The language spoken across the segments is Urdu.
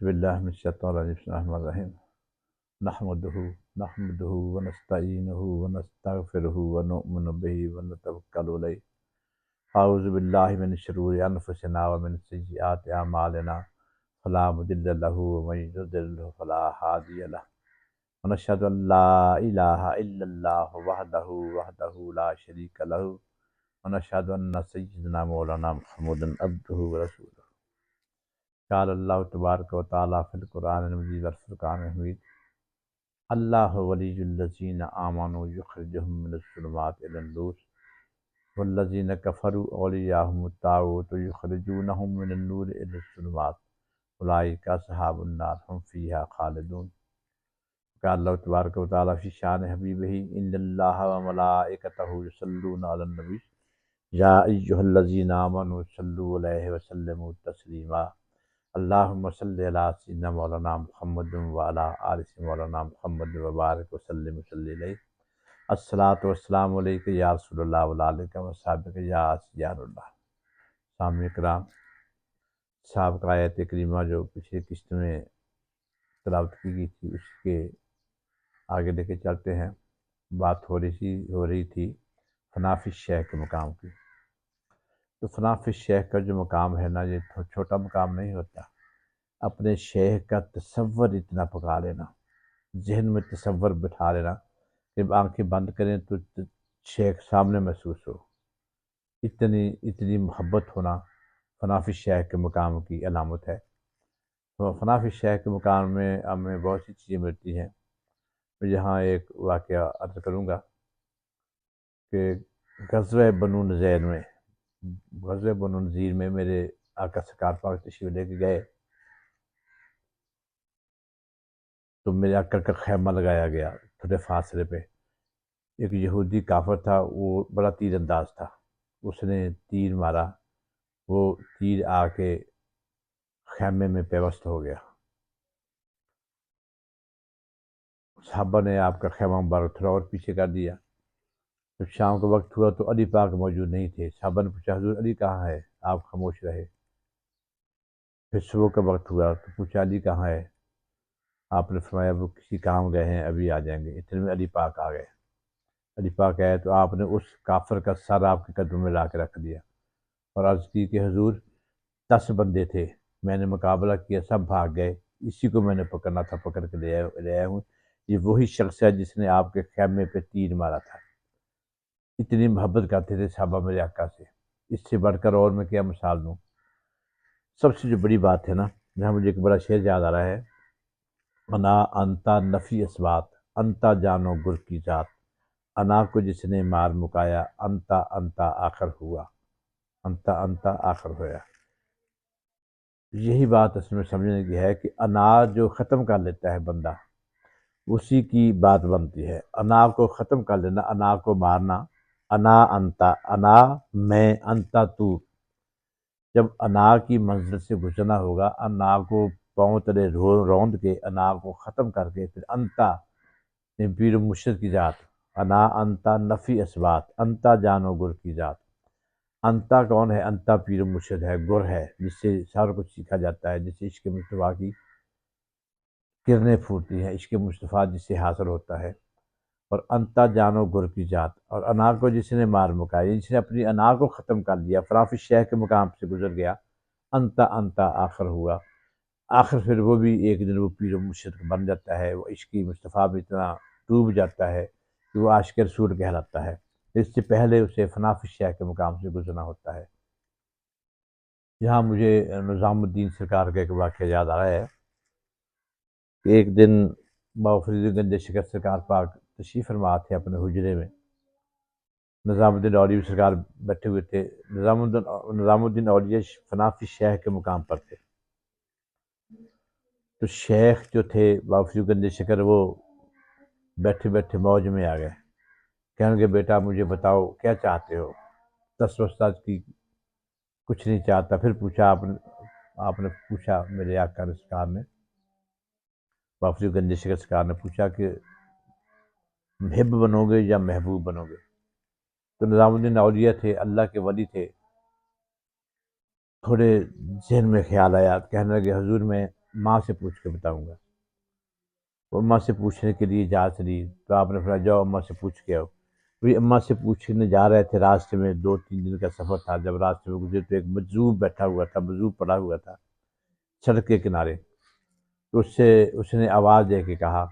بسم اللہ من الشیطان الرجیم بسم اللہ الرحمن الرحیم نحمده ونستعینه ونستغفره ونؤمن به ونتوکل علیہ اعوذ باللہ من شرور انفسنا ومن سیئات اعمالنا فلا مضل له ومن يضلل فلا هادی له ونشهد ان لا الہ الا اللہ وحدہ لا شریک له ونشهد ان سیدنا مولانا محمدا عبدہ ورسولہ قال اللہ تبارک و تعالیٰ فی القرآن المجید والفرقان الحمید اللہ ولی الذین آمنوا یخرجہم من الظلمات الی النور والذین کفروا اولیاءہم الطاغوت یخرجونہم من النور الی الظلمات اولئک اصحاب النار ہم فیہا خالدون۔ قال اللہ تبارک و تعالیٰ فی شان حبیبہ ان اللہ وملائکتہ یصلون علی النبی یا ایہا الذین آمنوا صلوا علیہ وسلموا تسلیما۔ اللہم صلی علی سیدنا مولانا محمد وعلی آل سیدنا مولانا محمد وبارک وسلم وصلی علیہ الصلاۃ والسلام علیک یا رسول اللہ وعلی آلک وصحبک یا سیار اللہ۔ سامعین کرام، سابقہ آیت کریمہ جو پچھلی قسط میں تلاوت کی گئی تھی اس کے آگے لے کے چلتے ہیں۔ بات ہو رہی تھی فنا فی الشیخ کے مقام کی۔ تو فنا فی الشیخ کا جو مقام ہے نا، یہ چھوٹا مقام نہیں ہوتا۔ اپنے شیخ کا تصور اتنا پکا لینا، ذہن میں تصور بٹھا لینا کہ آنکھیں بند کریں تو شیخ سامنے محسوس ہو، اتنی محبت ہونا فنا فی الشیخ کے مقام کی علامت ہے۔ تو فنا فی الشیخ کے مقام میں ہمیں بہت سی چیزیں ملتی ہیں۔ میں یہاں ایک واقعہ عرض کروں گا کہ غزوہ بنو نذیر میں میرے آقا سرکار پاک تشریف لے کے گئے تو میرے آقا کا خیمہ لگایا گیا تھوڑے فاصلے پہ۔ ایک یہودی کافر تھا، وہ بڑا تیر انداز تھا، اس نے تیر مارا، وہ تیر آ کے خیمے میں پیوست ہو گیا۔ صحابہ نے آپ کا خیمہ مبارک تھوڑا اور پیچھے کر دیا۔ جب شام کا وقت ہوا تو علی پاک موجود نہیں تھے۔ صحابہ نے پوچھا حضور علی کہاں ہے؟ آپ خاموش رہے۔ پھر صبح کا وقت ہوا تو پوچھا علی کہاں ہے؟ آپ نے فرمایا وہ کسی کام گئے ہیں، ابھی آ جائیں گے۔ اتنے میں علی پاک آ گئے۔ علی پاک آئے تو آپ نے اس کافر کا سر آپ کے قدموں میں لا کے رکھ دیا اور عرض کی کہ حضور 10 بندے تھے، میں نے مقابلہ کیا، سب بھاگ گئے، اسی کو میں نے پکڑنا تھا، پکڑ کے لے آیا ہوں۔ یہ وہی شخص ہے جس نے آپ کے خیمے پہ تیر مارا تھا۔ اتنی محبت کرتے تھے صحابہ میرے آقا سے، اس سے بڑھ کر اور میں کیا مثال دوں۔ سب سے جو بڑی بات ہے نا، یہاں مجھے ایک بڑا شعر یاد آ رہا ہے، انا انتا نفی اسبات، انتا جانو گر کی ذات، انا کو جس نے مار مکایا، انتا انتا آخر ہوا، انتا انتا آخر ہوا۔ یہی بات اصل میں سمجھنے کی ہے کہ انا جو ختم کر لیتا ہے بندہ، اسی کی بات بنتی ہے۔ انا کو ختم کر لینا، انا کو مارنا، انا انتا، انا میں، انتا تو۔ جب انا کی منزل سے گزرنا ہوگا، انا کو پاؤں تلے روند کے، انا کو ختم کر کے، پھر انتا پیر و مرشد کی ذات، انا انتا نفی اسبات، انتا جانو گر کی ذات۔ انتا کون ہے؟ انتا پیر و مرشد ہے، گر ہے، جس سے سارا کچھ سیکھا جاتا ہے، جس سے عشق مصطفیٰ کی کرنیں پھوٹتی ہیں، عشق مصطفیٰ جس سے حاصل ہوتا ہے۔ اور انتا جانو گر کی ذات، اور انا کو جس نے مار مکایا، جس نے اپنی انا کو ختم کر لیا، فنا فی الشیخ کے مقام سے گزر گیا، انتا انتا آخر ہوا۔ آخر پھر وہ بھی ایک دن وہ پیر و مرشد بن جاتا ہے، وہ عشق مصطفیٰ میں اتنا ڈوب جاتا ہے کہ وہ عاشق رسول کہلاتا ہے۔ اس سے پہلے اسے فنا فی الشیخ کے مقام سے گزرنا ہوتا ہے۔ یہاں مجھے نظام الدین سرکار کا ایک واقعہ یاد آ رہا ہے کہ ایک دن بابا فرید گنج شکر سرکار پاک تشریف فرما تھے اپنے حجرے میں۔ نظام الدین اولیاء سرکار بیٹھے ہوئے تھے۔ نظام الدین اولیاء فنا فی الشیخ کے مقام پر تھے۔ تو شیخ جو تھے بابا فرید گنج شکر، وہ بیٹھے بیٹھے موج میں آ گئے، کہنے لگے بیٹا مجھے بتاؤ کیا چاہتے ہو؟ دس وسطی کی کچھ نہیں چاہتا۔ پھر پوچھا آپ نے پوچھا، میرے آقا سرکار نے، بابا فرید گنج شکر سرکار نے پوچھا کہ محب بنو گے یا محبوب بنو گے؟ تو نظام الدین اولیاء تھے، اللہ کے ولی تھے، تھوڑے ذہن میں خیال آیا، کہنے لگے حضور میں ماں سے پوچھ کے بتاؤں گا۔ وہ اماں سے پوچھنے کے لیے جا چلی تو آپ نے فرمایا جاؤ اماں سے پوچھ کے آؤ۔ وہی اماں سے پوچھنے جا رہے تھے، راستے میں 2-3 دن کا سفر تھا، جب راستے میں گزرے تو ایک مجذوب بیٹھا ہوا تھا، مجذوب پڑا ہوا تھا سڑک کے کنارے۔ تو اس نے آواز دے کے کہا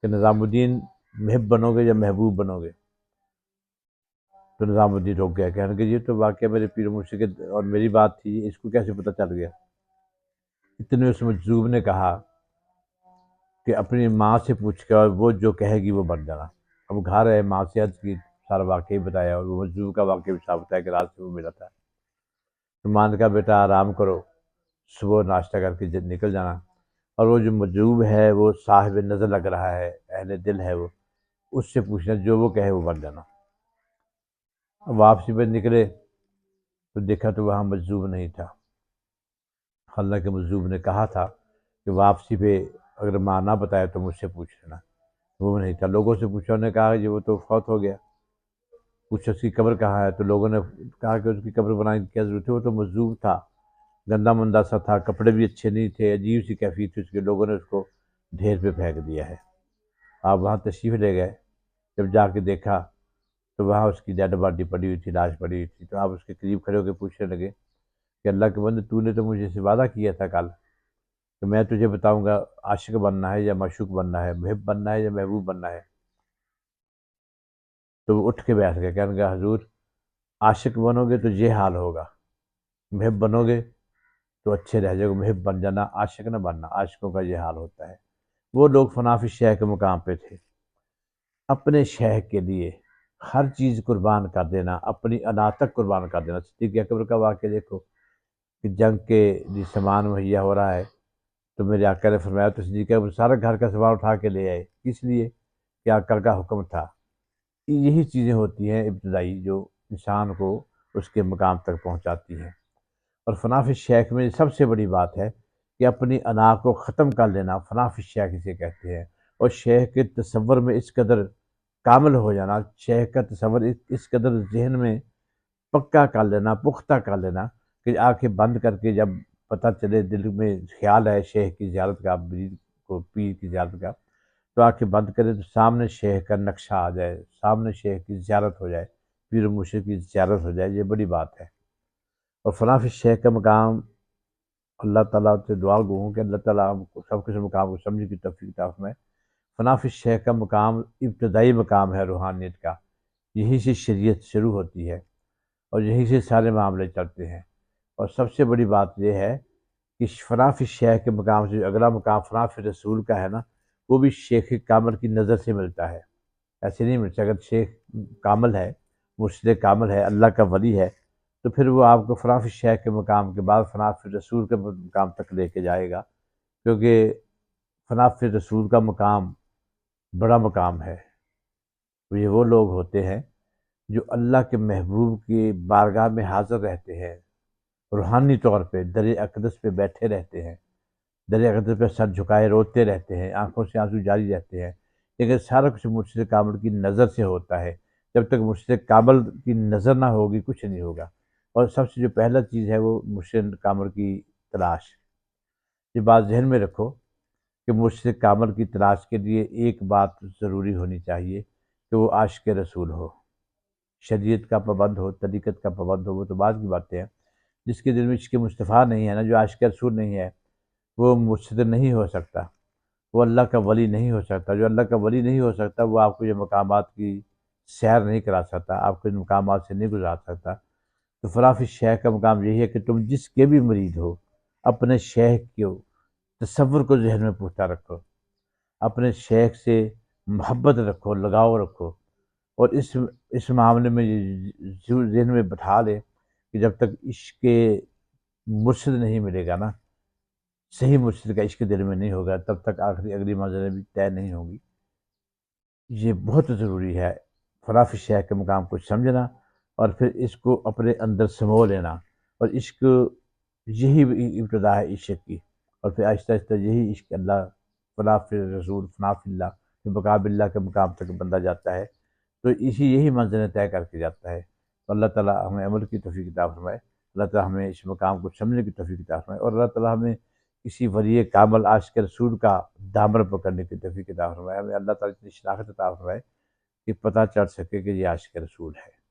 کہ نظام الدین محب بنو گے یا محبوب بنو گے؟ تو نظام الدین رک گیا، کہنے کہ یہ تو واقعہ میرے پیر مرشد کے اور میری بات تھی، اس کو کیسے پتہ چل گیا؟ اتنے اس مجذوب نے کہا کہ اپنی ماں سے پوچھ کے اور وہ جو کہے گی وہ بن جانا۔ اب گھر ہے، ماں سے عرض کی، سارا واقعہ بتایا اور وہ مجذوب کا واقعہ بھی صاف بتایا کہ رات سے وہ ملا تھا۔ تو ماں نے کہا بیٹا آرام کرو، صبح ناشتہ کر کے نکل جانا۔ اور وہ جو مجذوب ہے وہ صاحب نظر لگ رہا ہے، اہل دل ہے، وہ اس سے پوچھنا جو وہ کہے وہ بن جانا۔ اب واپسی پہ نکلے تو دیکھا تو وہاں مجذوب نہیں تھا، حالانکہ مجذوب نے کہا تھا کہ واپسی پہ اگر ماں نہ بتائے تو مجھ سے پوچھ لینا۔ وہ نہیں تھا، لوگوں سے پوچھا، انہوں نے کہا کہ وہ تو فوت ہو گیا۔ پوچھا اس کی قبر کہاں ہے؟ تو لوگوں نے کہا کہ اس کی قبر بنانے کی کیا ضرورت ہے، وہ تو مجذوب تھا، گندا مندا سا تھا، کپڑے بھی اچھے نہیں تھے، عجیب سی کیفیت تھی اس کے، لوگوں نے اس کو ڈھیر پہ پھینک دیا ہے۔ آپ وہاں تشریف لے گئے، جب جا کے دیکھا تو وہاں اس کی ڈیڈ باڈی پڑی ہوئی تھی، لاش پڑی ہوئی تھی۔ تو آپ اس کے قریب کھڑے ہو کے پوچھنے لگے کہ اللہ کے بندے تو نے تو مجھے سے وعدہ کیا تھا کل کہ میں تجھے بتاؤں گا عاشق بننا ہے یا معشوق بننا ہے، محب بننا ہے یا محبوب بننا ہے؟ تو وہ اٹھ کے بیٹھ گئے، کہنے لگا حضور عاشق بنو گے تو یہ حال ہوگا، محب بنو گے تو اچھے رہ جاؤ گے، محب بن جانا، عاشق نہ بننا، عاشقوں کا یہ حال ہوتا ہے۔ وہ لوگ فنا فی الشیخ کے مقام پہ تھے، اپنے شیخ کے لیے ہر چیز قربان کر دینا، اپنی انا تک قربان کر دینا۔ صدیق اکبر کا واقعہ دیکھو کہ جنگ کے لیے سامان مہیا ہو رہا ہے تو میرے آقا نے فرمایا تو صدیق اکبر سارا گھر کا سامان اٹھا کے لے آئے، کس لیے کہ آقا کا حکم تھا۔ یہی چیزیں ہوتی ہیں ابتدائی جو انسان کو اس کے مقام تک پہنچاتی ہیں۔ اور فنا فی الشیخ میں سب سے بڑی بات ہے کہ اپنی انا کو ختم کر لینا، فنا فی الشیخ اسے کہتے ہیں۔ اور شیخ کے تصور میں اس قدر کامل ہو جانا، شیخ کا تصور اس قدر ذہن میں پکا کر لینا، پختہ کر لینا کہ آنکھیں بند کر کے جب پتہ چلے، دل میں خیال ہے شیخ کی زیارت کا، مرید کو پیر کی زیارت کا، تو آنکھیں بند کرے تو سامنے شیخ کا نقشہ آ جائے، سامنے شیخ کی زیارت ہو جائے، پیر مرشد کی زیارت ہو جائے، یہ بڑی بات ہے۔ اور فنا فی الشیخ کا مقام اللہ تعالیٰ سے دعا گو ہوں کہ اللہ تعالیٰ ہم کو سب کے مقام کو سمجھنے کی توفیق عطا فرمائے۔ فنا فی الشیخ کا مقام ابتدائی مقام ہے روحانیت کا، یہیں سے شریعت شروع ہوتی ہے اور یہیں سے سارے معاملے چلتے ہیں۔ اور سب سے بڑی بات یہ ہے کہ فنا فی الشیخ کے مقام سے اگلا مقام فنا فی رسول کا ہے نا، وہ بھی شیخ کامل کی نظر سے ملتا ہے، ایسے نہیں ملتا۔ اگر شیخ کامل ہے، مرشد کامل ہے، اللہ کا ولی ہے، تو پھر وہ آپ کو فنا فی الشیخ کے مقام کے بعد فنا فی رسول کے مقام تک لے کے جائے گا، کیونکہ فنا فی رسول کا مقام بڑا مقام ہے۔ یہ وہ لوگ ہوتے ہیں جو اللہ کے محبوب کی بارگاہ میں حاضر رہتے ہیں، روحانی طور پہ در اقدس پہ بیٹھے رہتے ہیں، در اقدس پہ سر جھکائے روتے رہتے ہیں، آنکھوں سے آنسو جاری رہتے ہیں، لیکن سارا کچھ مرشد کامل کی نظر سے ہوتا ہے۔ جب تک مرشد کامل کی نظر نہ ہوگی کچھ نہیں ہوگا۔ اور سب سے جو پہلا چیز ہے وہ مرشد کامل کی تلاش۔ یہ بات ذہن میں رکھو کہ مرشد کامل کی تلاش کے لیے ایک بات ضروری ہونی چاہیے کہ وہ عاشق رسول ہو، شریعت کا پابند ہو، طریقت کا پابند ہو، وہ تو بعد کی باتیں ہیں۔ جس کے دل میں عشق مصطفیٰ نہیں ہے نا، جو عاشق رسول نہیں ہے، وہ مرشد نہیں ہو سکتا، وہ اللہ کا ولی نہیں ہو سکتا۔ جو اللہ کا ولی نہیں ہو سکتا وہ آپ کو یہ مقامات کی سیر نہیں کرا سکتا، آپ کو ان مقامات سے نہیں گزار سکتا۔ تو فنا فی الشیخ کا مقام یہی ہے کہ تم جس کے بھی مرید ہو، اپنے شیخ کے تصور کو ذہن میں پختہ رکھو، اپنے شیخ سے محبت رکھو، لگاؤ رکھو، اور اس معاملے میں ضرور ذہن میں بٹھا لے کہ جب تک عشق مرشد نہیں ملے گا نا، صحیح مرشد کا عشق دل میں نہیں ہوگا، تب تک اگلی منزلیں بھی طے نہیں ہوں گی۔ یہ بہت ضروری ہے فنا فی الشیخ کے مقام کو سمجھنا اور پھر اس کو اپنے اندر سمو لینا۔ اور عشق یہی ابتدا ہے عشق کی، اور پھر آہستہ آہستہ یہی عشق اللہ، فنا فی رسول، فنا فی اللہ، پھر بقاء باللہ کے مقام تک بندہ جاتا ہے، تو یہی منزلیں طے کر کے جاتا ہے۔ تو اللہ تعالیٰ ہمیں عمل کی توفیق عطا فرمائے، اللہ تعالیٰ ہمیں اس مقام کو سمجھنے کی توفیق عطا فرمائے، اور اللہ تعالیٰ ہمیں کسی ولی کامل عاشق رسول کا دامن پکڑنے کی توفیق عطا فرمائے، ہمیں اللہ تعالیٰ اتنی شناخت عطا فرمائے کہ پتہ چل سکے کہ یہ عاشق رسول ہے۔